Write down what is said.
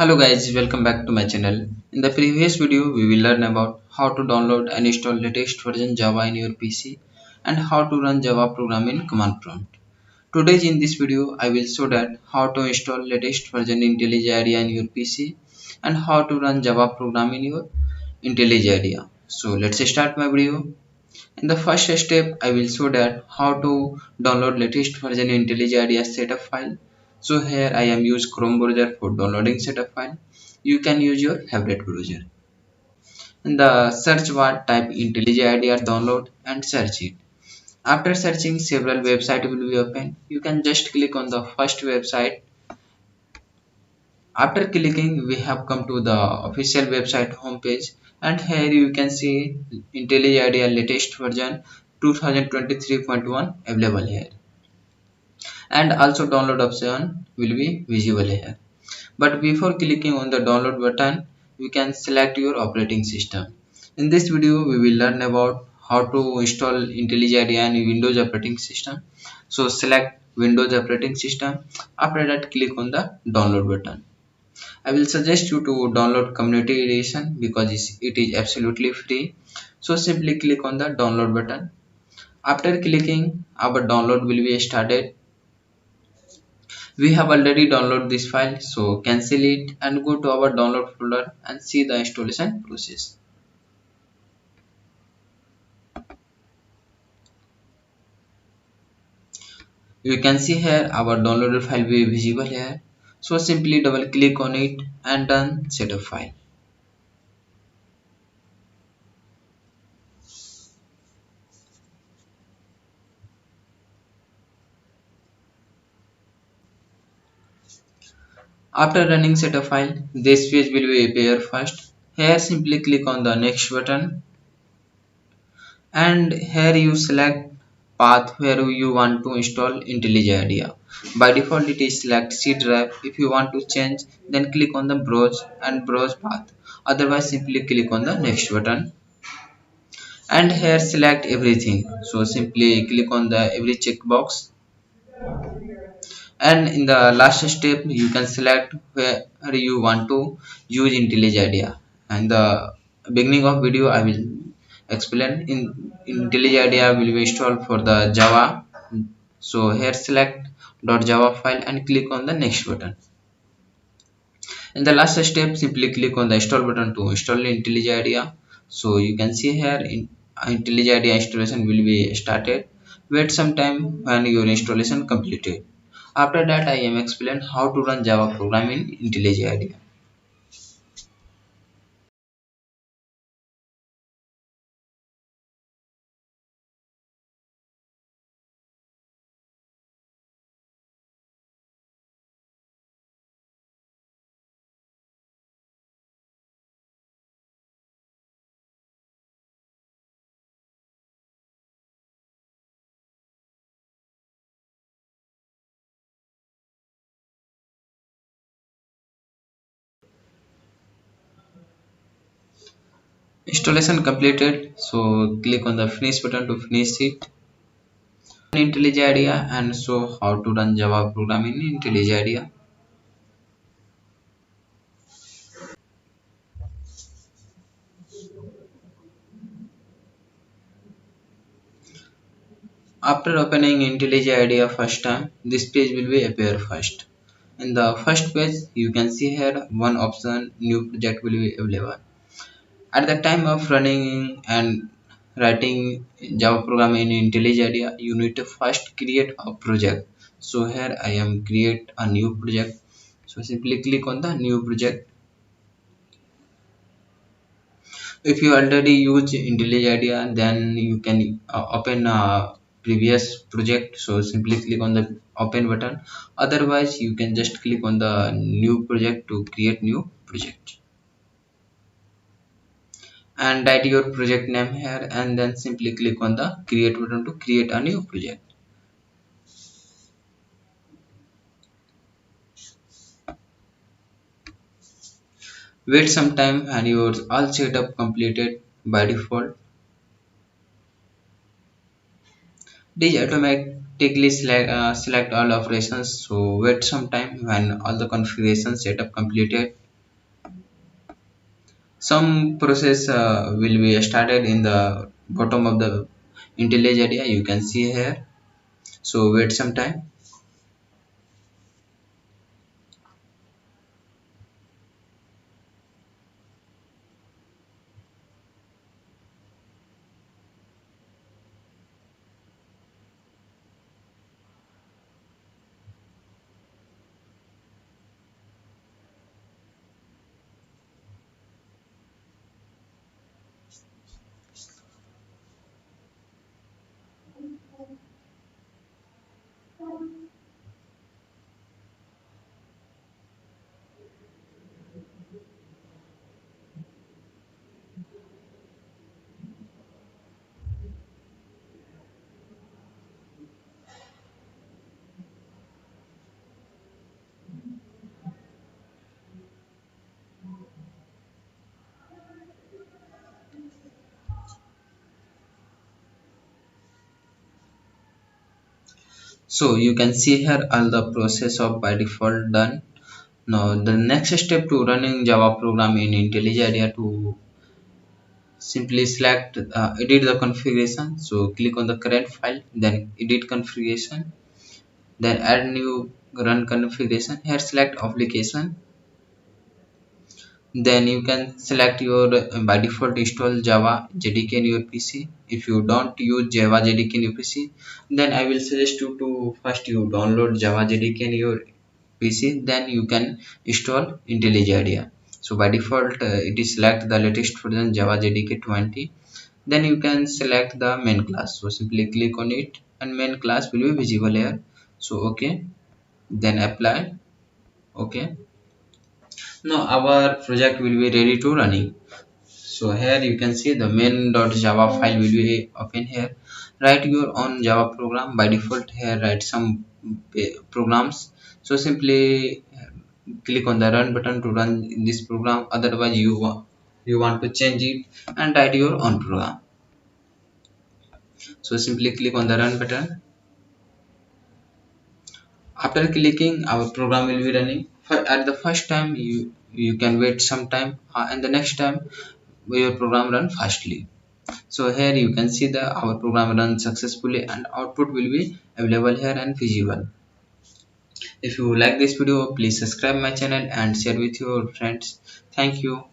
Hello guys, welcome back to my channel. In the previous video, we will learn about how to download and install latest version Java in your PC and how to run Java program in command prompt. Today in this video, I will show that how to install latest version IntelliJ IDEA in your PC and how to run Java program in your IntelliJ IDEA. So let's start my video. In the first step, I will show that how to download latest version IntelliJ IDEA setup file. So here I am use Chrome browser for downloading setup file. You can use your favorite browser. In the search bar, type IntelliJ IDEA download and search it. After searching, several websites will be open. You can just click on the first website. After clicking, we have come to the official website homepage, and here you can see IntelliJ IDEA latest version 2023.1 available here, and also download option will be visible here. But before clicking on the download button, you can select your operating system. In this video, we will learn about how to install IntelliJ IDEA in Windows operating system. So select Windows operating system. After that, click on the download button. I will suggest you to download community edition because it is absolutely free. So simply click on the download button. After clicking, our download will be started. We have already downloaded this file, so cancel it and go to our download folder and see the installation process. You can see here our downloaded file will be visible here. So simply double click on it and done setup file. After running setup file, this page will be appear first. Here simply click on the next button and here you select path where you want to install IntelliJ IDEA. By default it is select C drive. If you want to change, then click on the browse and browse path. Otherwise simply click on the next button and here select everything. So simply click on the every checkbox, and in the last step you can select where you want to use IntelliJ IDEA. And the beginning of video I will explain in IntelliJ IDEA will be installed for the Java. So here select .java file and click on the next button. In the last step simply click on the install button to install IntelliJ IDEA. So you can see here IntelliJ IDEA installation will be started. Wait some time when your installation completed. After that I am explain how to run Java program in IntelliJ IDEA. Installation completed, so click on the finish button to finish it. IntelliJ IDEA and show how to run Java program in IntelliJ IDEA. After opening IntelliJ IDEA first time, this page will be appear first. In the first page, you can see here one option new project will be available. At the time of running and writing Java program in IntelliJ IDEA, you need to first create a project. So here I am create a new project. So simply click on the new project. If you already use IntelliJ IDEA, then you can open a previous project. So simply click on the open button. Otherwise, you can just click on the new project to create new project. And write your project name here and then simply click on the create button to create a new project. Wait some time and your all setup completed. By default this automatically select all operations. So wait some time when all the configuration setup completed. Some process will be started in the bottom of the IntelliJ IDEA, you can see here. So wait some time. So you can see here all the process of by default done. Now the next step to running Java program in IntelliJ IDEA, to simply select edit the configuration. So click on the current file, then edit configuration, then add new run configuration. Here select application, then you can select your by default install Java JDK in your PC. If you don't use Java JDK in your PC, then I will suggest you to first you download Java JDK in your PC, then you can install IntelliJ IDEA. So by default it is select the latest version Java JDK 20. Then you can select the main class, so simply click on it and main class will be visible here. So okay, then apply. Okay, now our project will be ready to running. So here you can see the main.java file will be open here. Write your own Java program. By default here write some programs. So simply click on the run button to run this program. Otherwise you want to change it and write your own program. So simply click on the run button. After clicking, our program will be running. At the first time you can wait some time, and the next time your program run fastly. So here you can see the our program runs successfully and output will be available here and visible. If you like this video, please subscribe my channel and share with your friends. Thank you.